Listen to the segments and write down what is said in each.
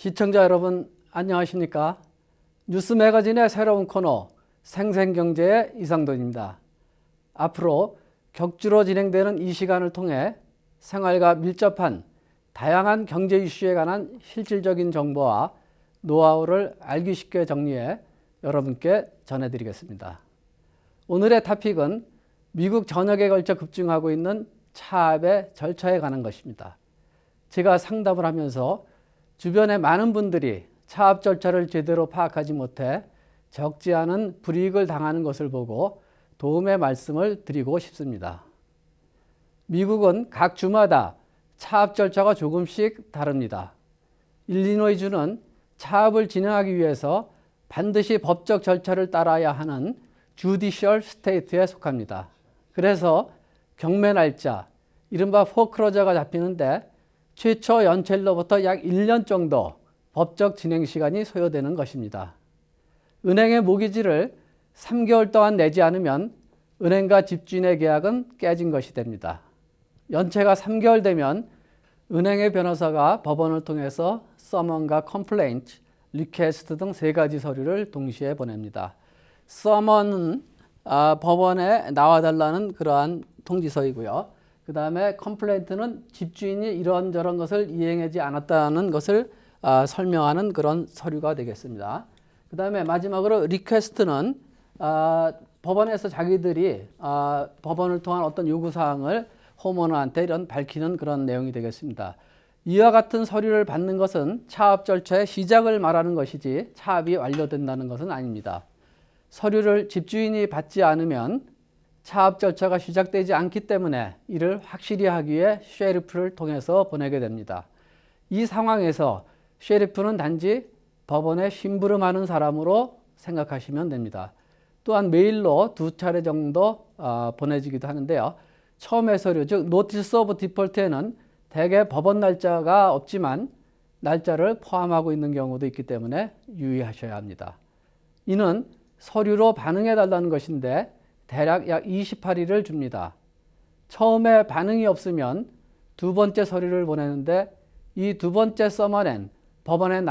시청자 여러분 안녕하십니까? 뉴스 매거진의 새로운 코너 생생경제의 이상돈입니다. 앞으로 격주로 진행되는 이 시간을 통해 생활과 밀접한 다양한 경제 이슈에 관한 실질적인 정보와 노하우를 알기 쉽게 정리해 여러분께 전해드리겠습니다. 오늘의 토픽은 미국 전역에 걸쳐 급증하고 있는 차압의 절차에 관한 것입니다. 제가 상담을 하면서 주변에 많은 분들이 차압 절차를 제대로 파악하지 못해 적지 않은 불이익을 당하는 것을 보고 도움의 말씀을 드리고 싶습니다. 미국은 각 주마다 차압 절차가 조금씩 다릅니다. 일리노이주는 차압을 진행하기 위해서 반드시 법적 절차를 따라야 하는 주디셜 스테이트에 속합니다. 그래서 경매 날짜, 이른바 포크로저가 잡히는데 최초 연체일로부터 약 1년 정도 법적 진행 시간이 소요되는 것입니다. 은행의 모기지를 3개월 동안 내지 않으면 은행과 집주인의 계약은 깨진 것이 됩니다. 연체가 3개월 되면 은행의 변호사가 법원을 통해서 서먼과 컴플레인트, 리퀘스트 등 3가지 서류를 동시에 보냅니다. 서먼은 법원에 나와달라는 그러한 통지서이고요. 그 다음에 컴플레인트는 집주인이 이런저런 것을 이행하지 않았다는 것을 설명하는 그런 서류가 되겠습니다. 그 다음에 마지막으로 리퀘스트는 법원에서 자기들이 법원을 통한 어떤 요구사항을 호모너한테 이런 밝히는 그런 내용이 되겠습니다. 이와 같은 서류를 받는 것은 차압 절차의 시작을 말하는 것이지 차압이 완료된다는 것은 아닙니다. 서류를 집주인이 받지 않으면 차압 절차가 시작되지 않기 때문에 이를 확실히 하기 위해 셰리프를 통해서 보내게 됩니다. 이 상황에서 셰리프는 단지 법원에 심부름하는 사람으로 생각하시면 됩니다. 또한 메일로 2차례 정도 보내지기도 하는데요. 처음의 서류, 즉 노티스 오브 디폴트에는 대개 법원 날짜가 없지만 날짜를 포함하고 있는 경우도 있기 때문에 유의하셔야 합니다. 이는 서류로 반응해 달라는 것인데 대략 약 28일을 줍니다. 처음에 반응이 없으면 두 번째 서류를 보내는데 이 두 번째 서머엔 법원에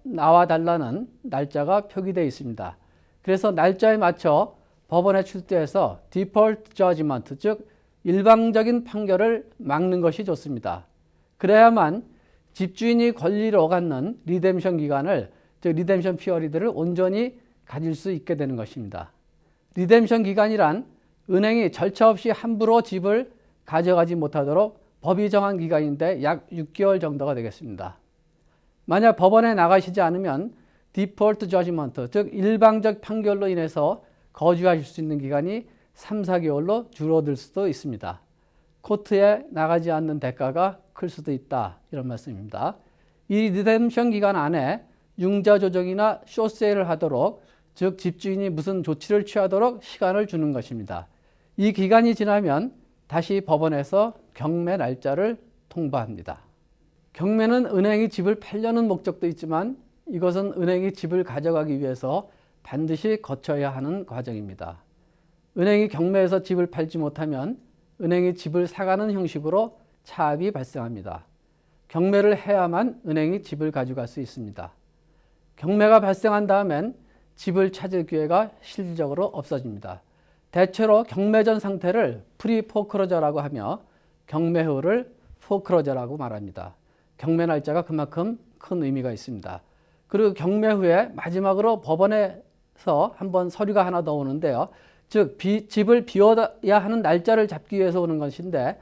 나와달라는 날짜가 표기되어 있습니다. 그래서 날짜에 맞춰 법원에 출두해서 디폴트 저지먼트, 즉 일방적인 판결을 막는 것이 좋습니다. 그래야만 집주인이 권리를 오갖는 리뎀션 기간을, 즉 리뎀션 피어리드를 온전히 가질 수 있게 되는 것입니다. 리뎀션 기간이란 은행이 절차 없이 함부로 집을 가져가지 못하도록 법이 정한 기간인데 약 6개월 정도가 되겠습니다. 만약 법원에 나가시지 않으면 디폴트 저지먼트, 즉 일방적 판결로 인해서 거주하실 수 있는 기간이 3, 4개월로 줄어들 수도 있습니다. 코트에 나가지 않는 대가가 클 수도 있다, 이런 말씀입니다. 이 리뎀션 기간 안에 융자 조정이나 쇼세일을 하도록, 즉 집주인이 무슨 조치를 취하도록 시간을 주는 것입니다. 이 기간이 지나면 다시 법원에서 경매 날짜를 통보합니다. 경매는 은행이 집을 팔려는 목적도 있지만 이것은 은행이 집을 가져가기 위해서 반드시 거쳐야 하는 과정입니다. 은행이 경매에서 집을 팔지 못하면 은행이 집을 사가는 형식으로 차압이 발생합니다. 경매를 해야만 은행이 집을 가져갈 수 있습니다. 경매가 발생한 다음엔 집을 찾을 기회가 실질적으로 없어집니다. 대체로 경매 전 상태를 프리 포크로저라고 하며 경매 후를 포크로저라고 말합니다. 경매 날짜가 그만큼 큰 의미가 있습니다. 그리고 경매 후에 마지막으로 법원에서 한번 서류가 하나 더 오는데요. 즉 집을 비워야 하는 날짜를 잡기 위해서 오는 것인데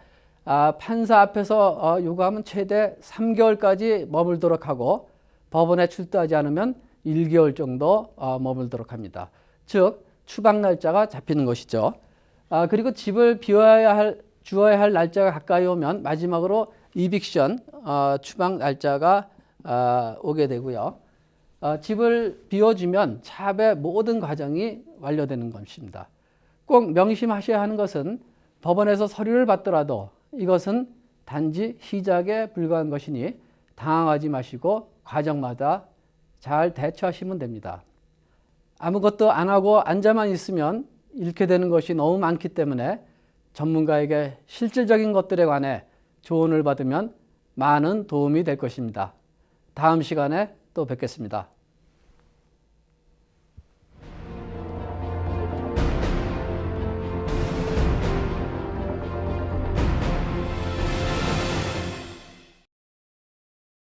판사 앞에서 요구하면 최대 3개월까지 머물도록 하고 법원에 출두하지 않으면 1개월 정도 머물도록 합니다. 즉 추방 날짜가 잡히는 것이죠. 그리고 집을 주어야 할 날짜가 가까이 오면 마지막으로 이빅션, 추방 날짜가 오게 되고요. 집을 비워주면 차압의 모든 과정이 완료되는 것입니다. 꼭 명심하셔야 하는 것은 법원에서 서류를 받더라도 이것은 단지 시작에 불과한 것이니 당황하지 마시고 과정마다 잘 대처하시면 됩니다. 아무것도 안 하고 앉아만 있으면 잃게 되는 것이 너무 많기 때문에 전문가에게 실질적인 것들에 관해 조언을 받으면 많은 도움이 될 것입니다. 다음 시간에 또 뵙겠습니다.